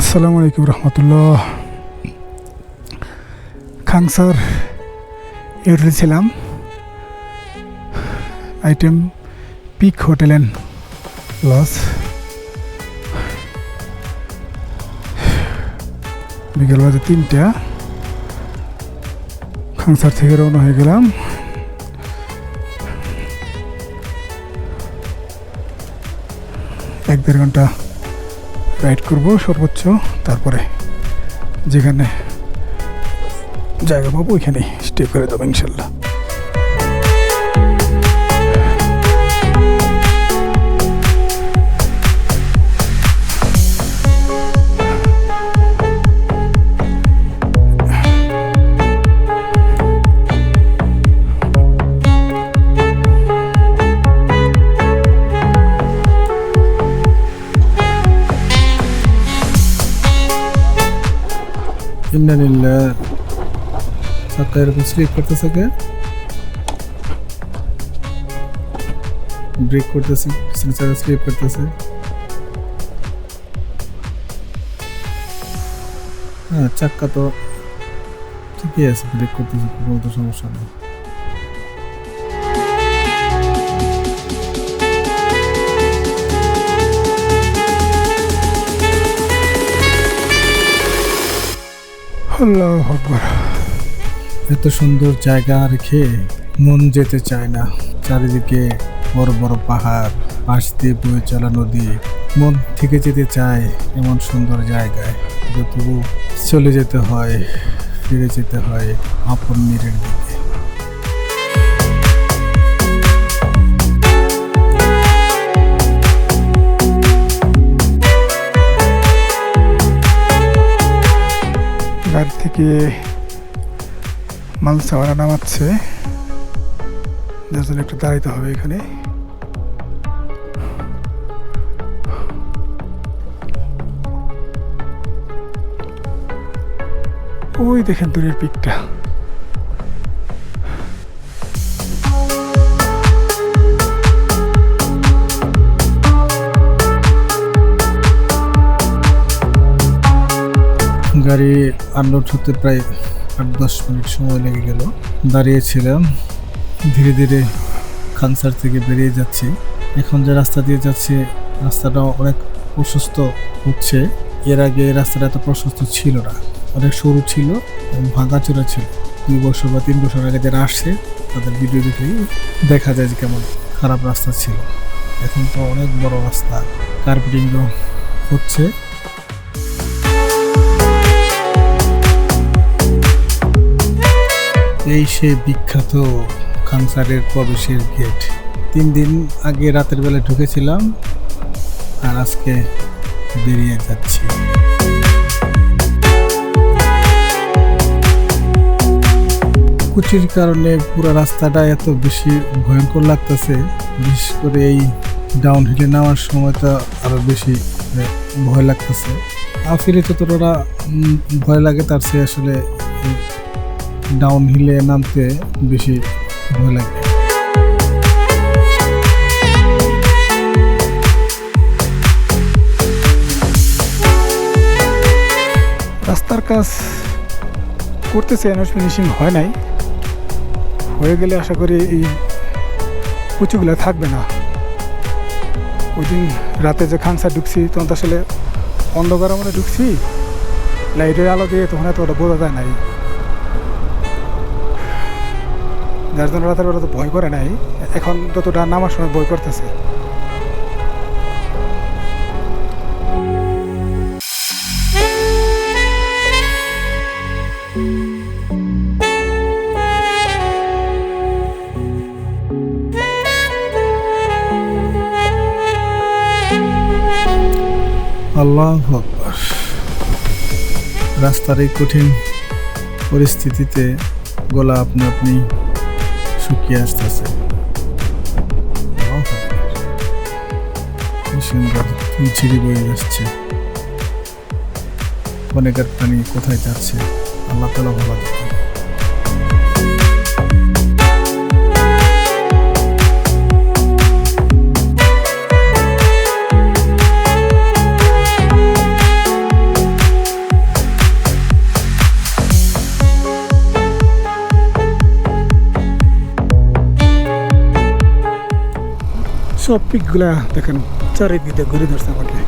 আসসালামু আলাইকুম রহমতুল্লাহ। খাংসার এয়ারটেল ছিলাম, আইটেম পিক হোটেল অ্যান্ড লজ। বিকেল বাজে 3টা। খাংসার থেকে রওনা হয়ে গেলাম। এক দেড় ঘন্টা রাইড করব সর্বোচ্চ, তারপরে যেখানে জায়গা পাবো ওইখানে স্টে করে দেবো ইনশাল্লাহ। ইন্নালিল্লাহ। চাকা এরকম স্লিপ করতেছে, কে ব্রেক করতেছে, পিছনে চাকা স্লিপ করতেছে। হ্যাঁ, চাক্কা তো ঠিকই আছে, ব্রেক করতেছে, কোনো তো সমস্যা নেই। আল্লাহু আকবার। এত সুন্দর জায়গা রেখে মন যেতে চায় না। চারিদিকে বড় বড় পাহাড়, পাশ দিয়ে বয়ে চলা নদী, মন থেকে যেতে চায় এমন সুন্দর জায়গায়। যতটুকু চলে যেতে হয়, ফিরে যেতে হয় আপন নীড়ের দিকে। গাড়ি থেকে মাল সাওয়ারা নামাচ্ছে, যার জন্য একটু দাঁড়াইতে হবে এখানে। ওই দেখেন দূরের পিকটা। গাড়ি আনলোড হতে প্রায় 8-10 মিনিট সময় লেগে গেল। দাঁড়িয়েছিলাম, ধীরে ধীরে খানসার থেকে বেরিয়ে যাচ্ছি। এখন যে রাস্তা দিয়ে যাচ্ছে, রাস্তাটা অনেক প্রশস্ত হচ্ছে। এর আগে এই রাস্তাটা এত প্রশস্ত ছিল না, অনেক সরু ছিল, ভাঙাচোরা ছিল। 2 বছর বা 3 বছর আগে যারা আসছে তাদের ভিডিও দেখলেই দেখা যায় যে কেমন খারাপ রাস্তা ছিল। এখন তো অনেক বড় রাস্তা, কার্পেটিংও হচ্ছে। এই সে বিখ্যাত খানসারের প্রবেশের গেট। 3 দিন আগে রাতের বেলা ঢুকেছিলাম, আর আজকে বেরিয়ে যাচ্ছি। কুচির কারণে পুরো রাস্তাটা এত বেশি ভয়ঙ্কর লাগতেছে, বিশেষ করে এই ডাউন হিলে নামার সময় তো আরো বেশি ভয় লাগতেছে। আফিরে যতটা ভয় লাগে তার চেয়ে আসলে ডাউন হিলে নামতে বেশি ভয় লাগে। রাস্তার কাজ করতেছে, ফিনিশিং হয় নাই। হয়ে গেলে আশা করি এই কুচিগুলো থাকবে না। ওই দিন রাতে যে খানসার ঢুকছি তখন তো আসলে অন্ধকার মনে ঢুকছি, লাইটের আলো দিয়ে তখন এত ওটা বোঝা যায় নাই, যার জন্য রাতের বেলা তো ভয় করে নাই। এখন যতটা নামার সময় ভয় করতেছে। আল্লাহু আকবার। রাস্তার এই কঠিন পরিস্থিতিতে গলা আপনি আপনি শুকিয়ে আসতেছে। সুন্দর ঝিরি বয়ে যাচ্ছে, অনেকের পানি কোথায় যাচ্ছে আল্লাহ তাআলা ভালো জানেন। সব পিকগুলা দেখেন চারিদিকে ঘুরে ধরছে আমাকে।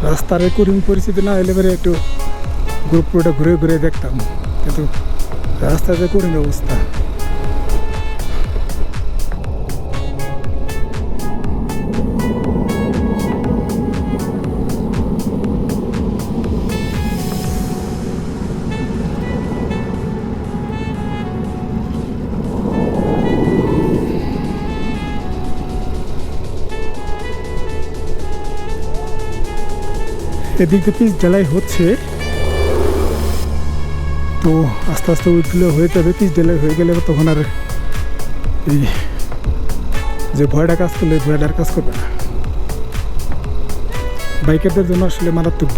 রাস্তার কঠিন পরিস্থিতি না এলে পরে একটু গ্রুপ পুরোটা ঘুরে ঘুরে দেখতাম, কিন্তু রাস্তার যে কঠিন অবস্থা। এদিকে পিচ ঢালাই হচ্ছে, তো আস্তে আস্তে উইটগুলো হয়ে যাবে। পিচ ঢালাই হয়ে গেলে তখন আর এই যে ভয়টা কাজ করলে ভয়টার কাজ করবে না। বাইকারদের জন্য আসলে মারাত্মক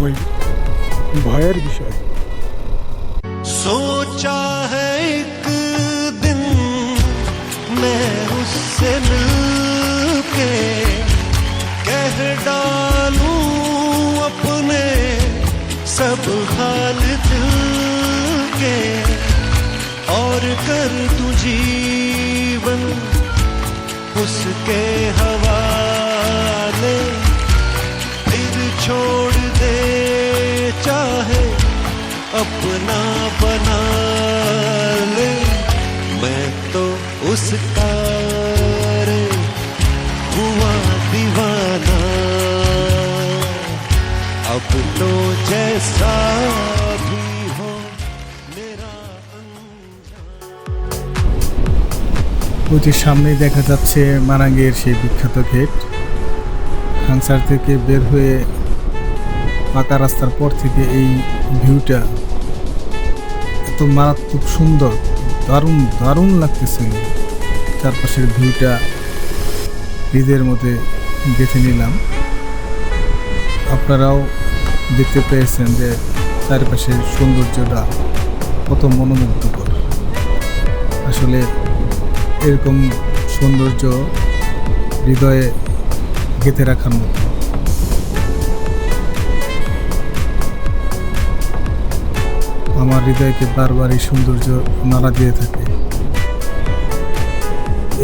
ভয়ের বিষয়। सोचा है एक दिन मैं उससे मिलके कह डालूं अपने सब हाल दिल के और कर दूं जीवन उसके हवाले, फिर छोड़ दे चाहे अपना बना ले, मैं तो उसका रे हुआ दीवाना। अब तो जैसा भी हो मेरा ওই যে সামনেই দেখা যাচ্ছে মারাঙ্গের সেই বিখ্যাত গেট। খাংসার থেকে বের হয়ে পাকা রাস্তার পর থেকে এই ভিউটা এত মারাত্মক সুন্দর, দারুণ দারুণ লাগতেছিল। চারপাশের ভিউটা হৃদয়ের মধ্যে গেঁথে নিলাম। আপনারাও দেখতে পেয়েছেন যে চারপাশের সৌন্দর্যটা কত মনোমুগ্ধকর। আসলে এরকম সৌন্দর্য হৃদয়ে গেঁথে রাখার মতো। আমার হৃদয়কে বারবার এই সৌন্দর্য নাড়া দিয়ে থাকে।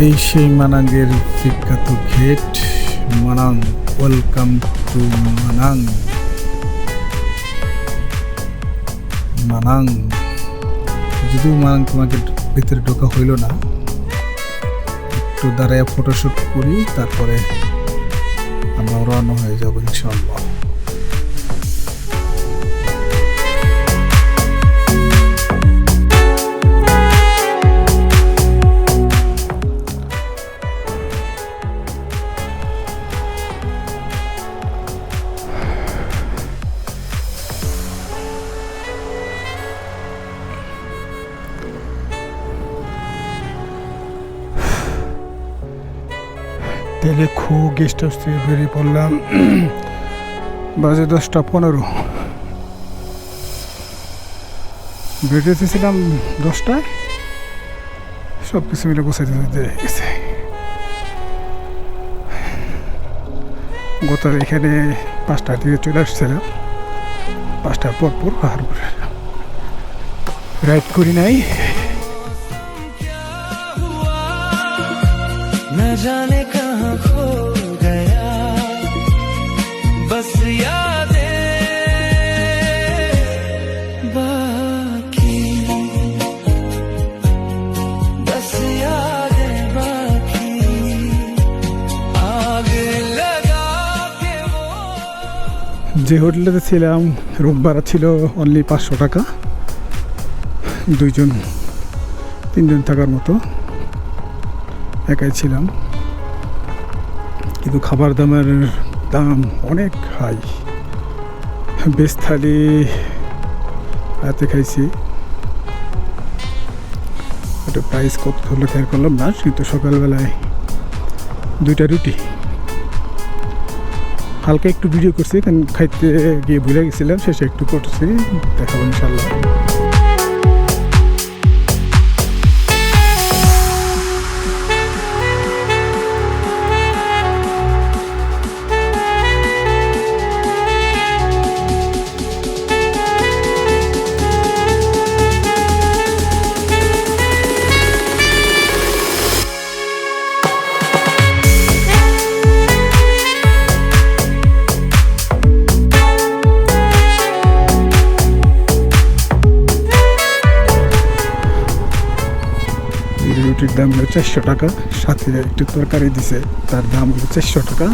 এই সেই মানাঙ্গের বিখ্যাত gate Manang. Welcome to Manang. Manang যদিও মানাং তোমাকে ভিতরে ঢোকা হইল না, একটু দাঁড়ায় ফটোশ্যুট করি, তারপরে আমরা রওনা হয়ে যাবো ইনশাআল্লাহ। তেলে খু গেস্ট হাউস থেকে বেরিয়ে পড়লাম, বাজে 10:15। বেরিয়েছিলাম 10টায়, সব কিছু মিলে গোছাইতে গেছে। গত এখানে 5টার দিকে চলে আসছিলাম, 5টার পর রাইড করি নাই। न जाने कहाँ खो गया, बस यादें बाकी, बस यादें बाकी, आगे लगा के वो। যে হোটেলেতে ছিলাম রুম ভাড়া ছিল অনলি 500 টাকা, 2-3 জন থাকার মতো। একাই ছিলাম, কিন্তু খাবার দামের দাম অনেক হাই। বেশ থালি রাতে খাইছি, ওটা প্রাইস কত হলো খেয়াল করলাম না, কিন্তু সকালবেলায় 2টা রুটি, হালকা একটু ভিডিও করছি, কারণ খাইতে গিয়ে ভুলে গেছিলাম, শেষে একটু করছি, দেখাবো ইনশাল্লাহ। এই রুটির দাম হলো 400 টাকা, সাথে একটু তরকারি দিছে, তার দাম হলো 400 টাকা।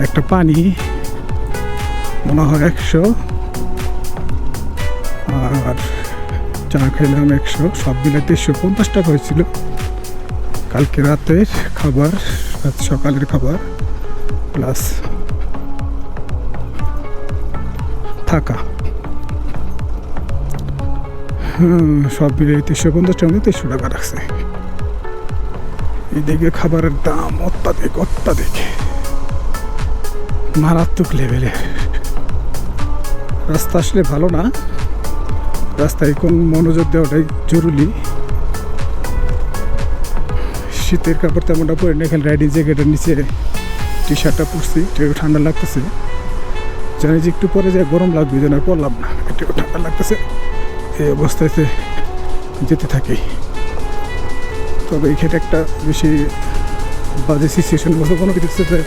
একটা পানি মনে হয় 100, আর চা খেলাম 100, সব মিলে 350 টাকা হয়েছিল। কালকে রাতের খাবার, সকালের খাবার প্লাস থাকা, সব মিলে 350 টাকা, 300 টাকা রাখছে। এদিকে খাবারের দাম অত্যাধিক মারাত্মক লেভেলের। রাস্তা আসলে ভালো না, রাস্তায় কোন মনোযোগ দেওয়াটাই জরুরি। শীতের কাপড় তেমনটা পরে না, এখানে রাইডিং জ্যাকেটের নিচে টি শার্টটা পরছি, একটু ঠান্ডা লাগতেছে। জানি যে একটু পরে যায় গরম লাগবে, যেন আর পরলাম না, একটু ঠান্ডা লাগতেছে। এই অবস্থাতে যেতে থাকি। তবে এখানে একটা বেশি বাজে সিচুয়েশন বলতে কোনো কিছু হচ্ছে,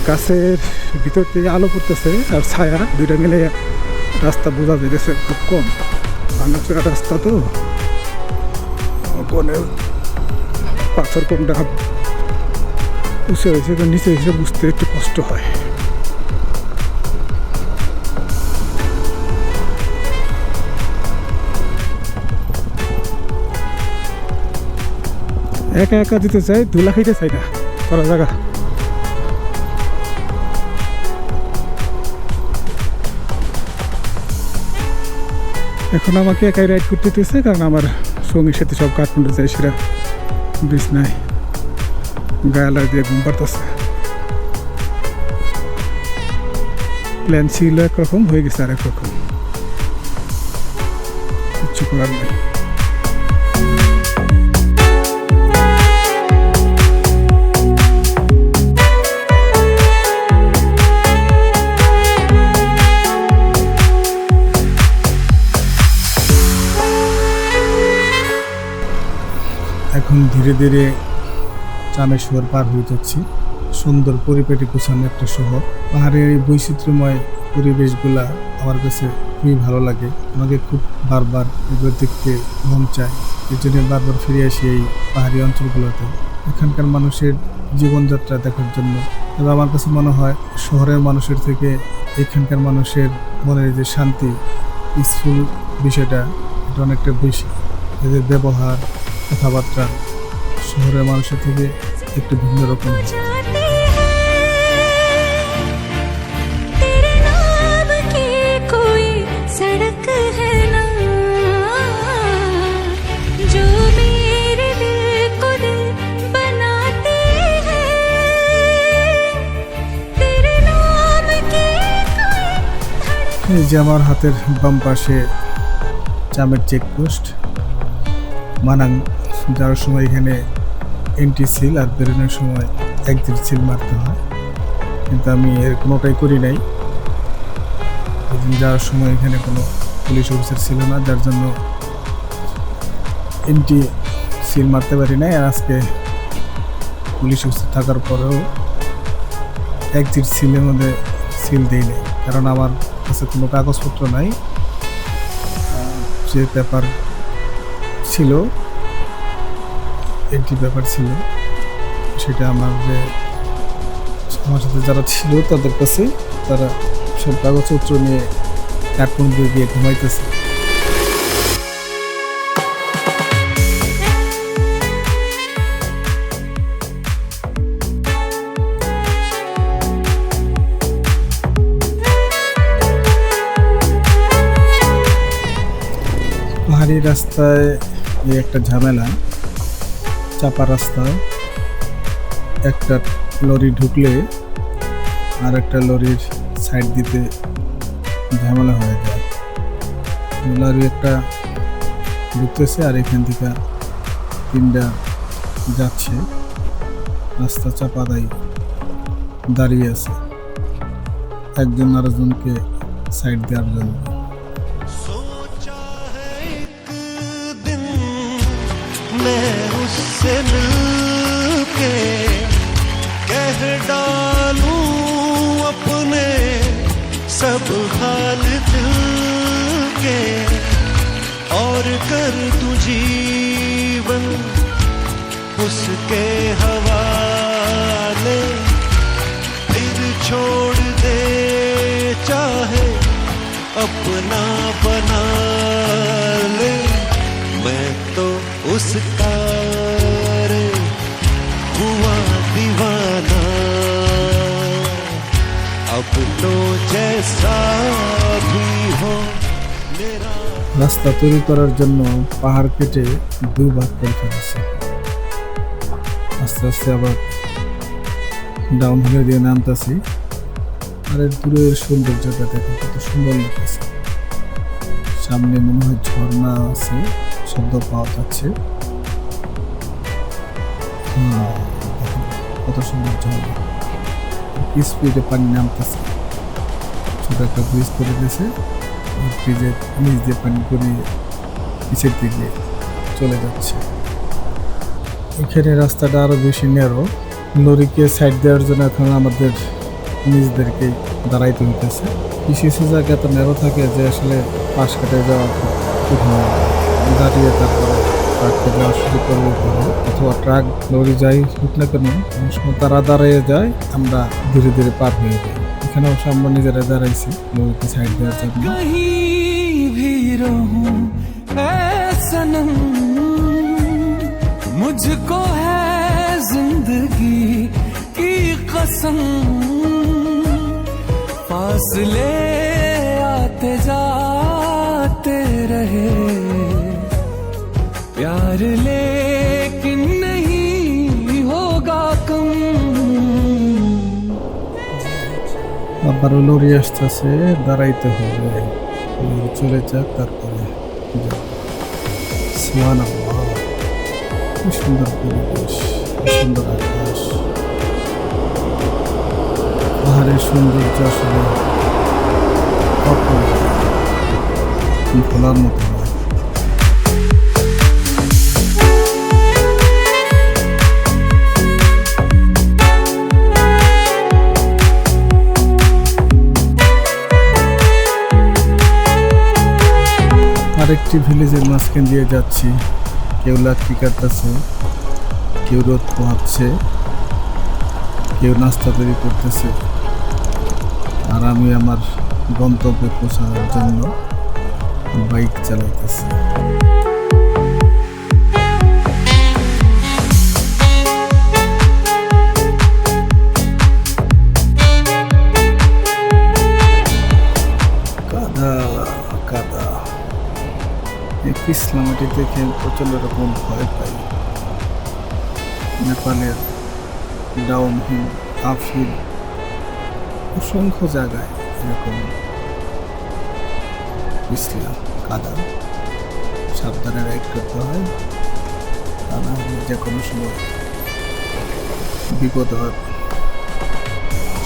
গাছের ভিতর থেকে আলো পড়তেছে আর ছায়া, দুইটা মিলে রাস্তা বোঝা যেতেছে খুব কম। ভাঙা রাস্তা তো, কোনে পাথর কোনটা উঁচু হয়েছে, নিচে হয়েছে বুঝতে একটু কষ্ট হয়। একা একা দিতে চাই, ধুলা খাইতে চাই না, করা জায়গা। এখন আমাকে একাই রাইড করতে দিতেছে, কারণ আমার সঙ্গীর সাথে সব কাঠমান্ডু যায়, সেটা ব্রিজ নাই, গায়ালা দিয়ে ঘুম পাড়তেছে। প্ল্যান ছিল একরকম, হয়ে গেছে আর একরকম, কিচ্ছু করার নেই। এখন ধীরে ধীরে চামের শহর পার হয়ে যাচ্ছি। সুন্দর পরিপাটি গোছানো একটা শহর। পাহাড়ের এই বৈচিত্র্যময় পরিবেশগুলা আমার কাছে খুবই ভালো লাগে। আমাকে খুব বারবার এগুলো দেখতে মন চায়, এই জন্য বারবার ফিরে আসি এই পাহাড়ি অঞ্চলগুলোতে, এখানকার মানুষের জীবনযাত্রা দেখার জন্য। তবে আমার কাছে মনে হয় শহরের মানুষের থেকে এখানকার মানুষের মনের যে শান্তি, পিসফুল বিষয়টা, এটা অনেকটা বেশি। এদের ব্যবহার, কথাবার্তা শহরের মানুষের থেকে একটু ভিন্ন রকম। এই যে আমার হাতের বাম পাশে চামের চেকপোস্ট। মানাং যাওয়ার সময় এখানে এন্ট্রি সিল আর বেরোনোর সময় একদিন সিল মারতে হয়, কিন্তু আমি এর কোনোটাই করি নাই। যাওয়ার সময় এখানে কোনো পুলিশ অফিসার ছিল না, যার জন্য এন্ট্রি সিল মারতে পারি নাই। আর আজকে পুলিশ অফিসার থাকার পরেও একদিন সিলের মধ্যে সিল দেই নাই, কারণ আমার কাছে কোনো কাগজপত্র নাই। যে পেপার ছিল, একটি পেপার ছিল, সেটা আমার সাথে যারা ছিল তাদের কাছে, তারা সব কাগজপত্র নিয়ে কাঠমান্ডু দিয়ে গিয়ে ঘুমাইতেছে। পাহাড়ি রাস্তায় এই একটা ঝামেলা, চাপা রাস্তা, একটা লরি ঢুকলে আর একটা লরির সাইড দিতে ঝামেলা হয়ে যায়। লরি একটা ঢুকতেছে আর এখান থেকে তিনটা যাচ্ছে, রাস্তা চাপা দাঁড়িয়ে আছে, একজন আরেকজনকে সাইড দেওয়ার জন্য। उससे मिलके कह डालूं अपने सब हाल दिल के, और कर तू जीवन उसके हवाले, फिर छोड़ दे चाहे अपना बना ले। मैं तो उसका रे हुआ दीवाना, अब तो जैसा भी हो मेरा। রাস্তা তৈরি করার জন্য পাহাড় কেটে দুই ভাগ করে ফেলেছে। আস্তে আস্তে আবার ডাউন হিলে দিয়ে নামতেছি। আর এর দূরের সৌন্দর্যটা দেখো কত সুন্দর লাগতেছে। সামনে মনে হয় ঝর্ণা আছে, শব্দ পাওয়া যাচ্ছে। কত সুন্দর ঝর্ণা, স্পিডে পানি নামতেছে। ছোট একটা ব্রিজ করে দিয়েছে, ব্রিজের নিচ দিয়ে পানি গড়িয়ে নিচের দিকে চলে যাচ্ছে। এখানে রাস্তাটা আরো বেশি ন্যারো। লরিকে সাইড দেওয়ার জন্য এখন আমাদের নিজেদেরকে দাঁড়াইতে হইতেছে। কিছু জায়গা এত ন্যারো থাকে যে আসলে পাশ কাটে যাওয়া কঠিন, দাঁড়িয়ে তারপরে ট্রাককে যাওয়া শুরু করবো অথবা ট্রাক লরি যাই হোক না কেন অনেক সময় তারা দাঁড়িয়ে যায়, আমরা ধীরে ধীরে পার হয়ে যাই। এখানে অবশ্য আমরা নিজেরা দাঁড়াইছি লরিকে সাইড দেওয়ার জন্য। मुझको है जिंदगी की कसम, फासले आते जाते रहे, प्यार लेकिन नहीं होगा कम। আবার লরি আসতেছে, দাঁড়াইতে হবে, লরি চলে যাক তারপরে সুবহানাল্লাহ। কি সুন্দর পরিবেশ, কি সুন্দর আকাশ, পাহাড়ের সৌন্দর্য আসলে ভোলার মতো নয়। আরেকটি ভিলেজের মাঝখান দিয়ে যাচ্ছি। কেউ লাঠি কাটতেছে, কেউ রোদ পোহাচ্ছে, কেউ নাস্তা তৈরি করতেছে, আর আমি আমার গন্তব্যে পৌঁছানোর জন্য বাইক চালাইতেছি। কাদা কাদা, এই পিছলা মাটি দেখে প্রচন্ড রকম ভয় পাই। নেপালের ডাউনহিল, আপহিল অসংখ্য জায়গায় এরকম পিছলা কাদা, সাবধানে রাইড করতে হয়, তা না হলে যে কোনো সময় বিপদ হওয়ার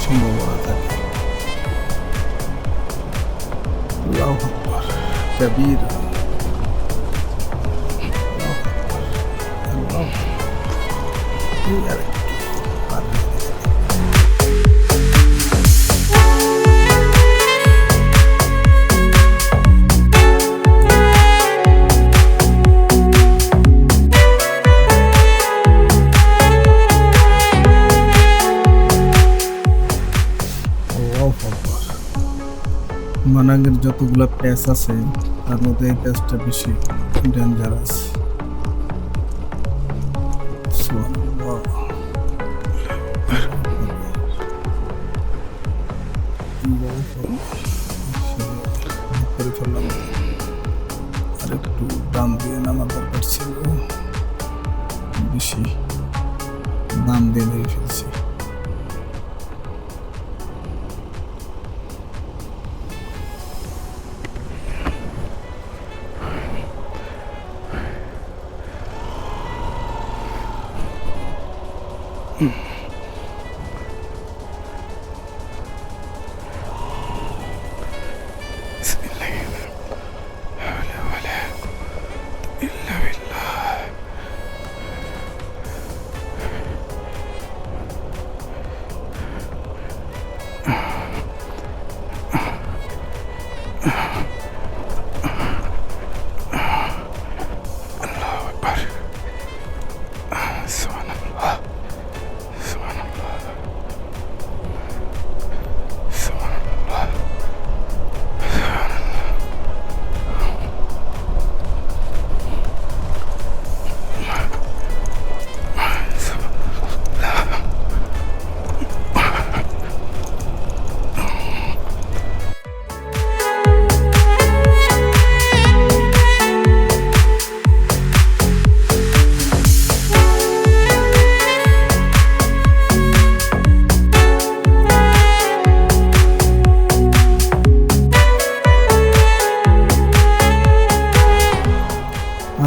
সম্ভাবনা থাকে। আল্লাহু আকবার কাবীরা। মানাঙ্গের যতগুলো প্যাচ আছে তার মধ্যে এই প্যাচটা বেশি ডেঞ্জারাস। করে ফেললাম, আর একটু দাম দিয়ে নামার দরকার ছিল, বেশি দাম দিয়ে নিয়ে ফেলছি।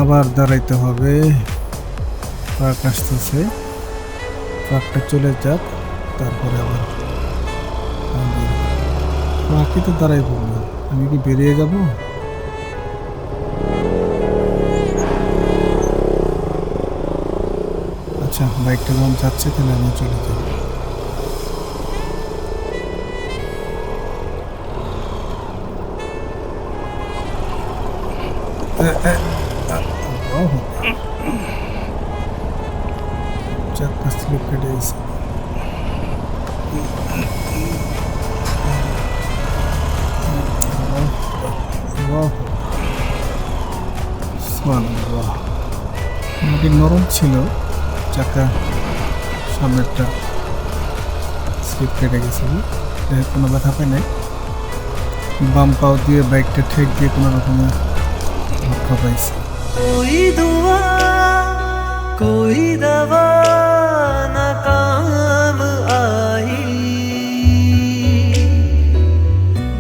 আবার দাঁড়াইতে হবে। ট্রাক আসতেছে, ট্রাকটা চলে যাক, তারপরে আবার ট্রাকই তো দাঁড়াই পড়লো, আমি কি বেরিয়ে যাব? আচ্ছা, বাইকটা যখন যাচ্ছে তাহলে আমি চলে যাব। চারটা স্লিপ কেটে গেছে। মোটামুটি নরম ছিল, চাকা সামনেরটা স্লিপ কেটে গেছিল, কোনো ব্যথা পাই নাই। বাম পাও দিয়ে বাইকটা ঠেক দিয়ে কোনো রকমের রক্ষা পাইছি। कोई दुआ कोई दवा न काम आई,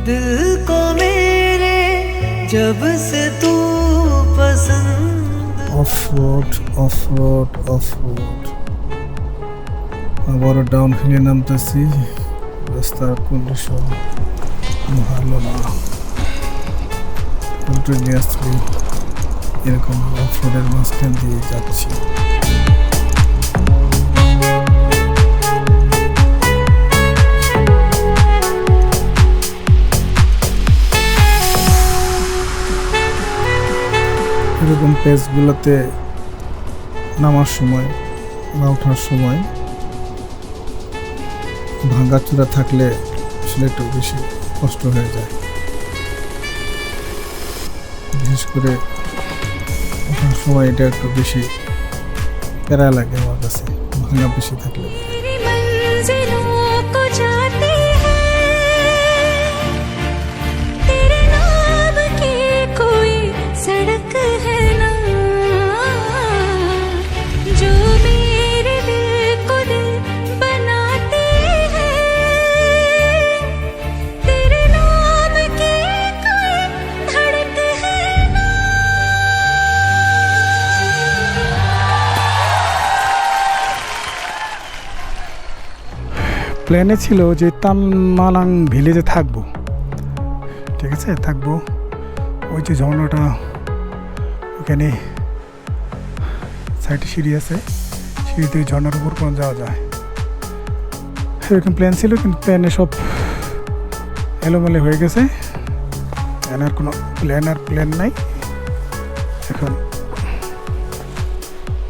दिल को मेरे जब से तू पसंद। Of road, of road, of road. আবারও ডাউন হিলে নামতেছি। রাস্তার কন্ডিশন ভালো না, কন্টিনিউয়াসলি এরকম অফ রোডের মাঝখান দিয়ে যাচ্ছি। এরকম পেজগুলোতে নামার সময় বা ওঠার সময় ভাঙাচোরা থাকলে আসলে একটু বেশি কষ্ট হয়ে যায়, বিশেষ করে ওঠার সময় এটা একটু বেশি প্যারা লাগে আমার কাছে, ভাঙা বেশি থাকলে। প্ল্যানে ছিল যে তানমালাং ভিলেজে থাকবো, ঠিক আছে, থাকবো। ওই যে ঝর্ণাটা, ওখানে সাইডে সিঁড়ি আছে, সিঁড়ি থেকে ঝর্ণার উপর কোনো যাওয়া যায়, এরকম প্ল্যান ছিল। কিন্তু প্ল্যানে সব এলোমেলো হয়ে গেছে, আর কোনো প্ল্যান নাই। এখন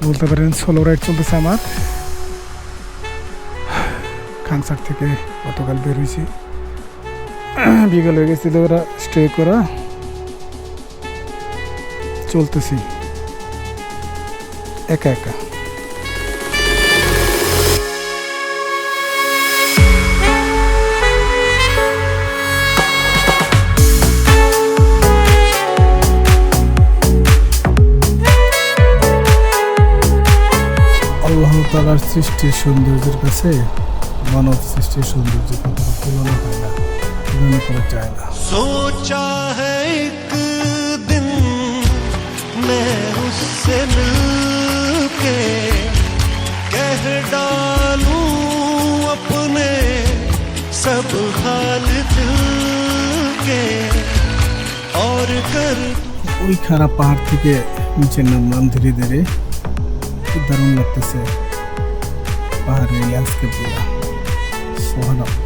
বলতে পারেন সোলো রাইড চলতেছে আমার। খানসার থেকে গতকাল বের হয়েছি, বিকাল হয়ে গেছিল, ওরা স্টে করা, চলতেছি একা একা। আল্লাহ তাআলার সৃষ্টির সৌন্দর্যের কাছে মানব সৃষ্টির সৌন্দর্যের কথা তুলনা হয় না, তুলনা করা যায় না। सोचा है एक दिन मैं उससे मिलके कह डालूं अपने सब हाल दिल के और कर। ওই খারাপ পাহাড় থেকে নিচে নামলাম ধীরে ধীরে, খুব দারুণ লাগতেছে পাহাড়ের ল্যান্ডস্কেপগুলো। সুবহানাল্লাহ।